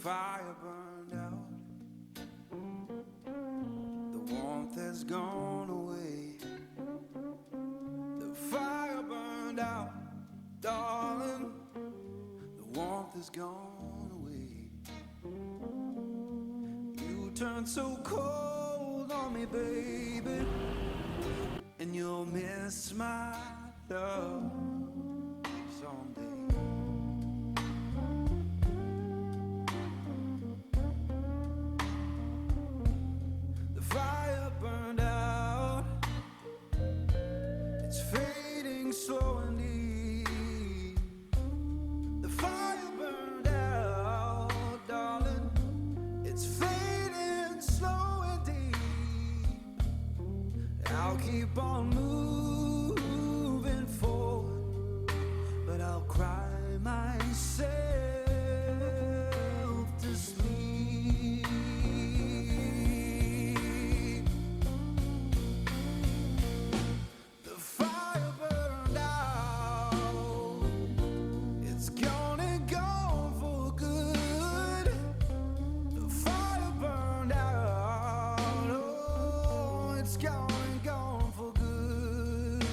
fire burned out. The warmth has gone away. The fire burned out, darling. The warmth has gone away. You turned so cold on me, baby, and you'll miss my love someday. The fire burned out, it's fading slow indeed. The fire burned out, darling, it's fading slow indeed. I'll keep on moving forward, but I'll cry myself to sleep. The fire burned out, it's gone and gone for good. The fire burned out, oh, it's gone and gone for good.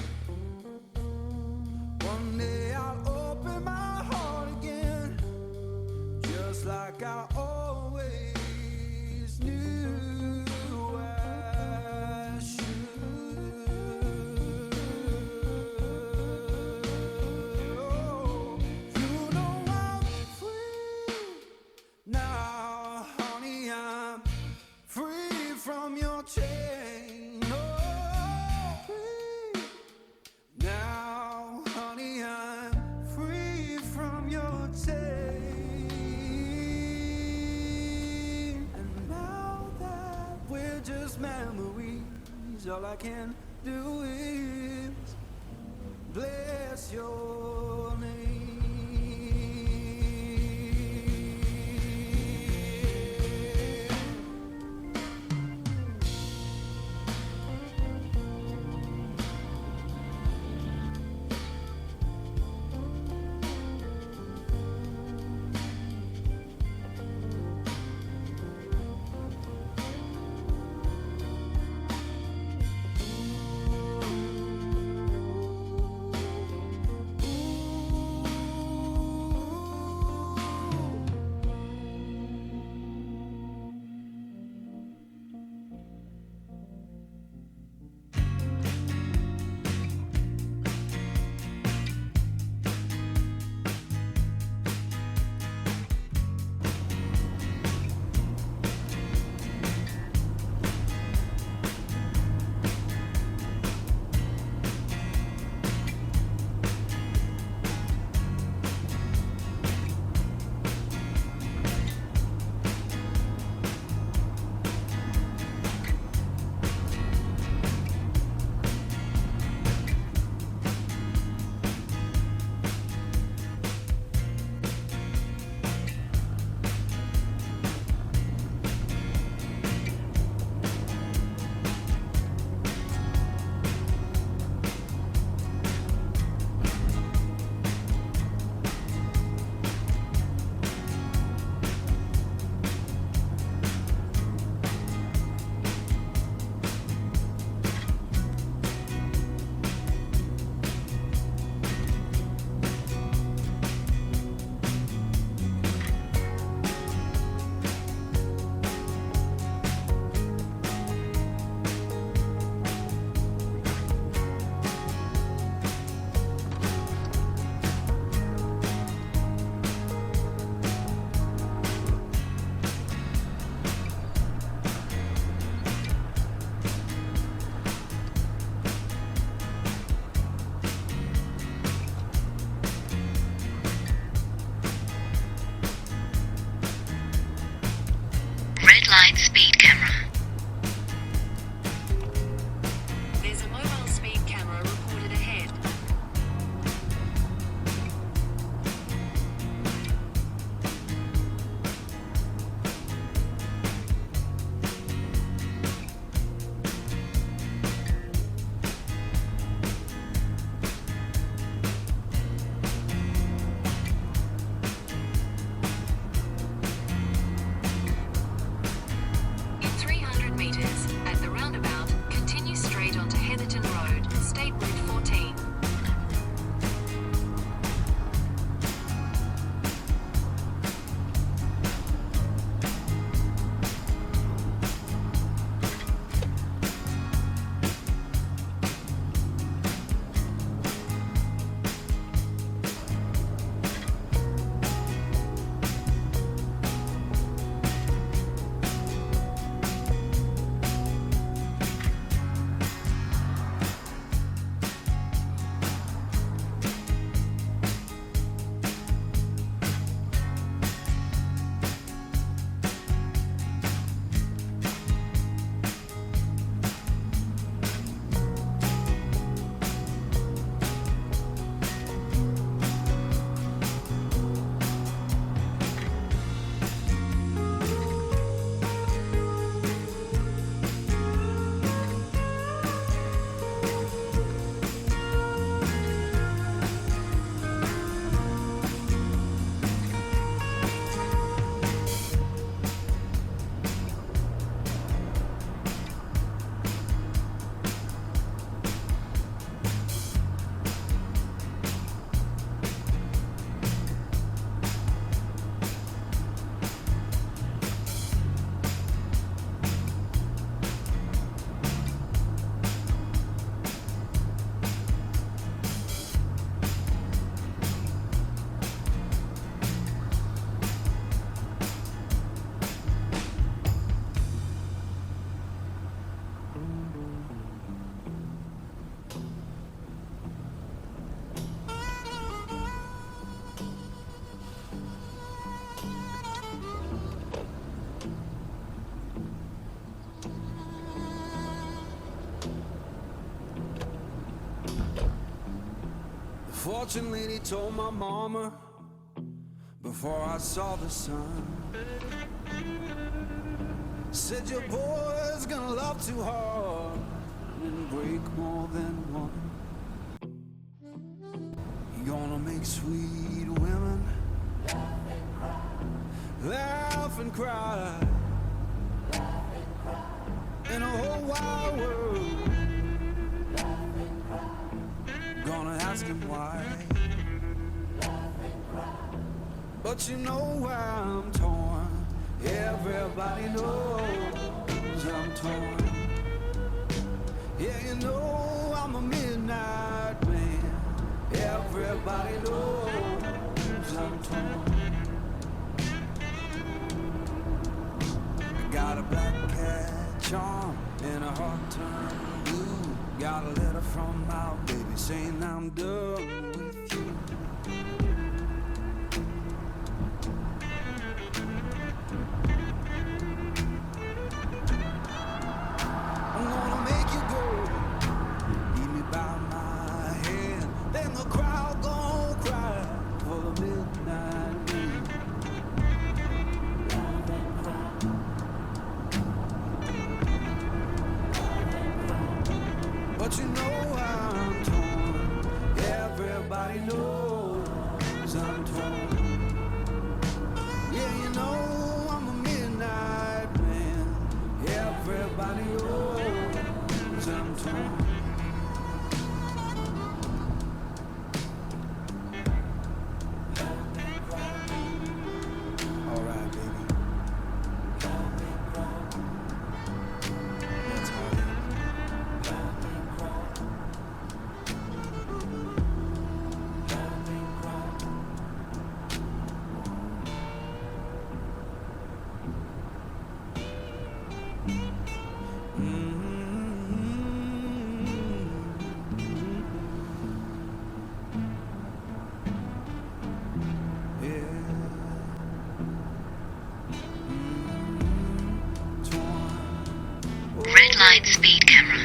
One day I'll open my heart again, just like I always knew I should. Oh, you know I'm free now, honey, I'm free from your chain. Oh, free now, honey, I'm free from your chain. And now that we're just memories, all I can do is bless your name. Ooh, fortune lady told my mama before I saw the sun. Said your boy's gonna love too hard and break more than one. You're gonna make sweet women laugh and cry, in a whole wide world. Gonna ask him why, but you know why I'm torn. Everybody knows I'm torn. Yeah, you know I'm a midnight man. Everybody knows I'm torn. I got a black cat charm and a heart turned blue. Got a letter from my baby saying I'm done with you. I'm gonna make you go, lead me by my hand, then the crowd gon' cry for the midnight man. But you know I'm torn. Everybody knows I'm torn. Yeah, you know I'm a midnight man. Everybody knows I'm torn. All right, baby. That's how it is. Red light speed camera.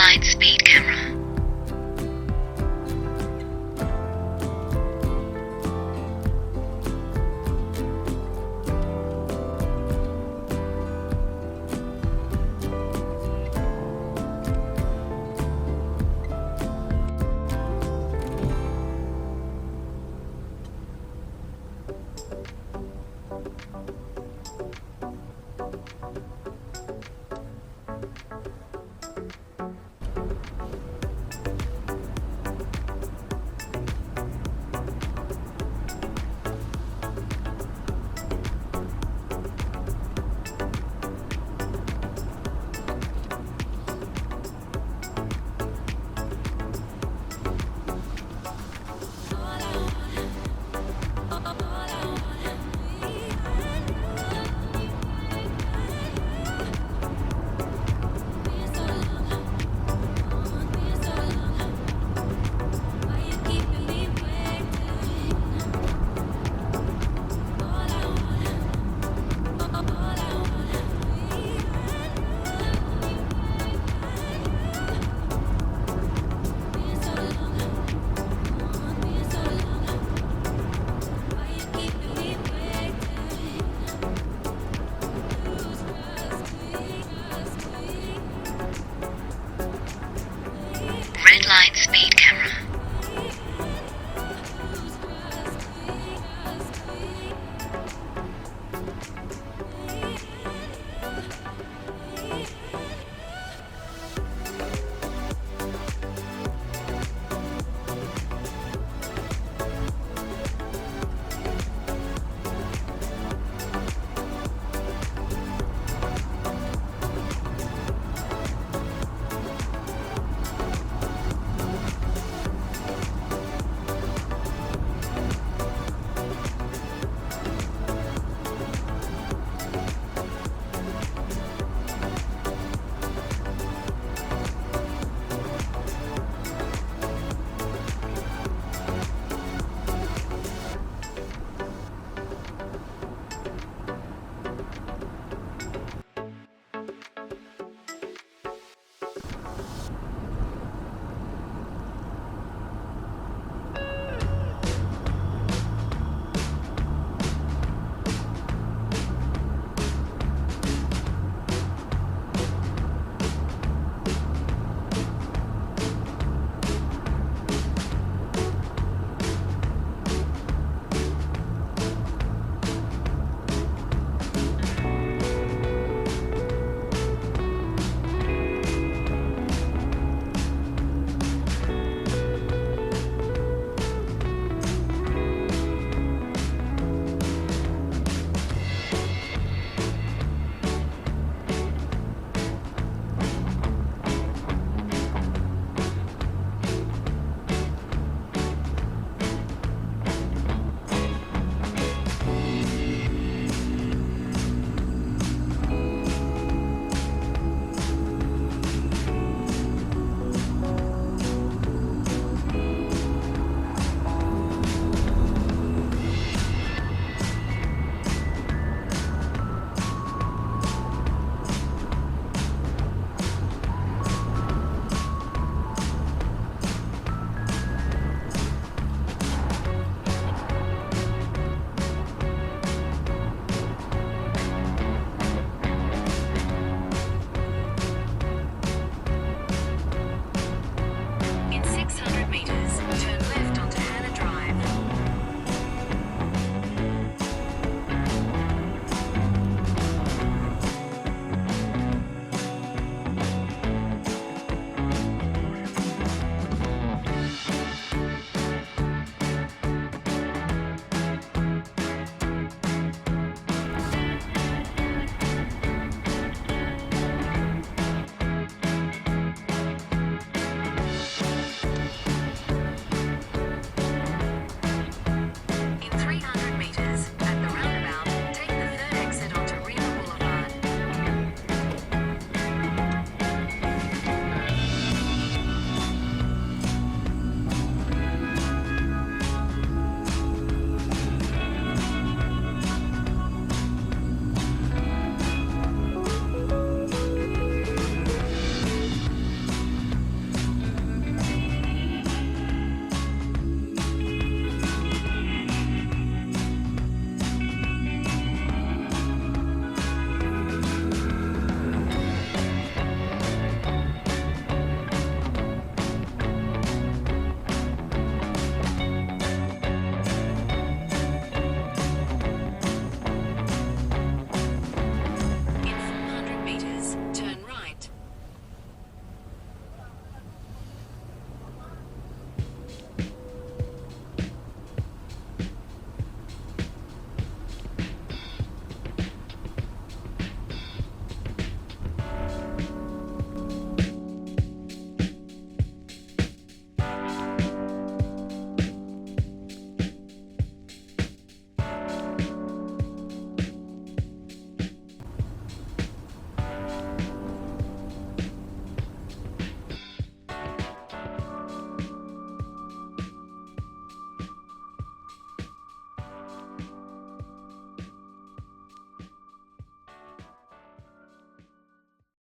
light speed camera. Red light speed camera.